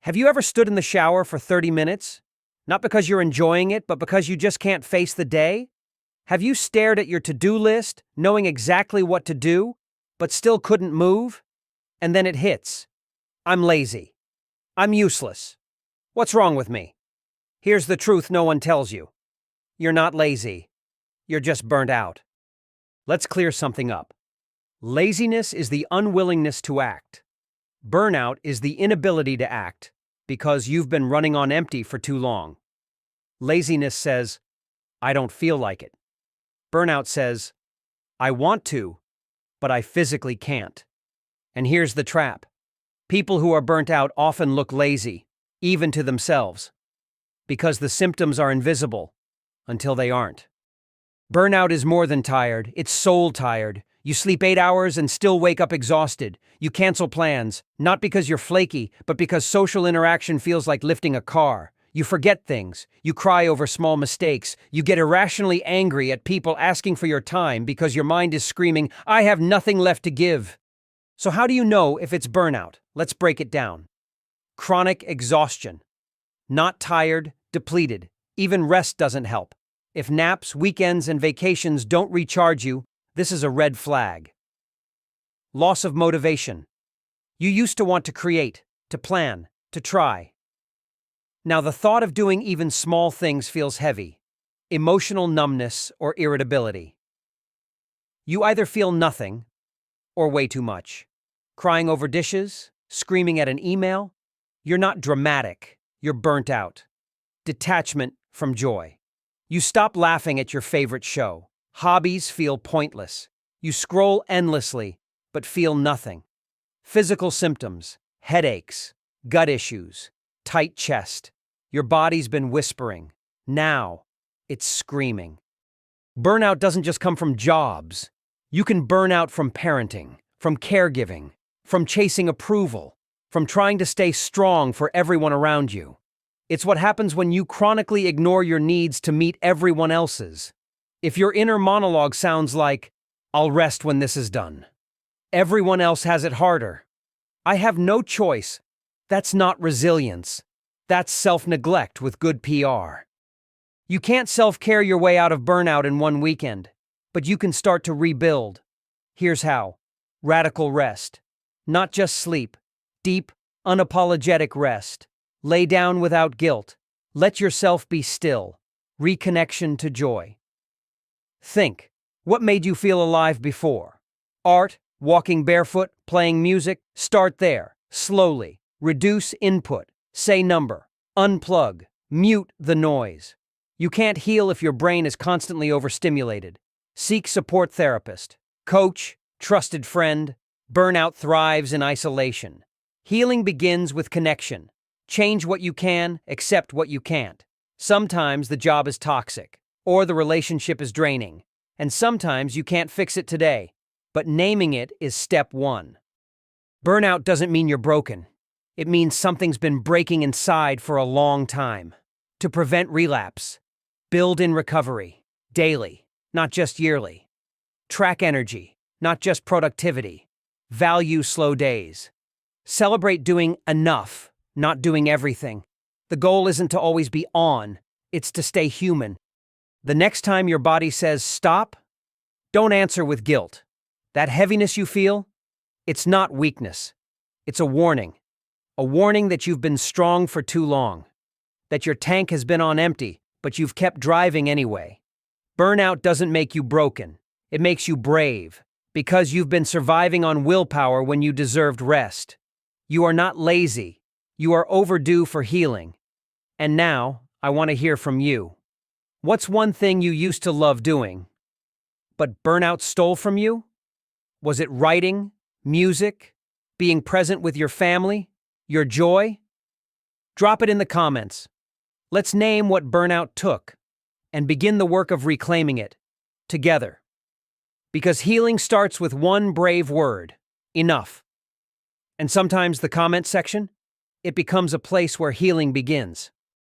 Have you ever stood in the shower for 30 minutes? Not because you're enjoying it, but because you just can't face the day? Have you stared at your to-do list, knowing exactly what to do, but still couldn't move? And then it hits. I'm lazy. I'm useless. What's wrong with me? Here's the truth no one tells you. You're not lazy. You're just burnt out. Let's clear something up. Laziness is the unwillingness to act. Burnout is the inability to act because you've been running on empty for too long. Laziness says, I don't feel like it. Burnout says, I want to, but I physically can't. And here's the trap. People who are burnt out often look lazy, even to themselves, because the symptoms are invisible until they aren't. Burnout is more than tired, it's soul tired. You sleep 8 hours and still wake up exhausted. You cancel plans, not because you're flaky, but because social interaction feels like lifting a car. You forget things. You cry over small mistakes. You get irrationally angry at people asking for your time because your mind is screaming, I have nothing left to give. So how do you know if it's burnout? Let's break it down. Chronic exhaustion. Not tired, depleted. Even rest doesn't help. If naps, weekends, and vacations don't recharge you, this is a red flag. Loss of motivation. You used to want to create, to plan, to try. Now the thought of doing even small things feels heavy. Emotional numbness or irritability. You either feel nothing or way too much. Crying over dishes, screaming at an email. You're not dramatic, you're burnt out. Detachment from joy. You stop laughing at your favorite show. Hobbies feel pointless. You scroll endlessly, but feel nothing. Physical symptoms, headaches, gut issues, tight chest. Your body's been whispering. Now, it's screaming. Burnout doesn't just come from jobs. You can burn out from parenting, from caregiving, from chasing approval, from trying to stay strong for everyone around you. It's what happens when you chronically ignore your needs to meet everyone else's. If your inner monologue sounds like, I'll rest when this is done. Everyone else has it harder. I have no choice. That's not resilience. That's self-neglect with good PR. You can't self-care your way out of burnout in one weekend, but you can start to rebuild. Here's how. Radical rest. Not just sleep. Deep, unapologetic rest. Lay down without guilt. Let yourself be still. Reconnection to joy. Think. What made you feel alive before? Art, walking barefoot, playing music? Start there. Slowly. Reduce input. Say number. Unplug. Mute the noise. You can't heal if your brain is constantly overstimulated. Seek support therapist. Coach. Trusted friend. Burnout thrives in isolation. Healing begins with connection. Change what you can, accept what you can't. Sometimes the job is toxic, or the relationship is draining, and sometimes you can't fix it today, but naming it is step one. Burnout doesn't mean you're broken. It means something's been breaking inside for a long time. To prevent relapse, build in recovery, daily, not just yearly. Track energy, not just productivity. Value slow days. Celebrate doing enough, not doing everything. The goal isn't to always be on, it's to stay human. The next time your body says stop, don't answer with guilt. That heaviness you feel, it's not weakness. It's a warning. A warning that you've been strong for too long. That your tank has been on empty, but you've kept driving anyway. Burnout doesn't make you broken. It makes you brave, because you've been surviving on willpower when you deserved rest. You are not lazy. You are overdue for healing. And now, I want to hear from you. What's one thing you used to love doing, but burnout stole from you? Was it writing, music, being present with your family, your joy? Drop it in the comments. Let's name what burnout took and begin the work of reclaiming it together. Because healing starts with one brave word, enough. And sometimes the comment section, it becomes a place where healing begins.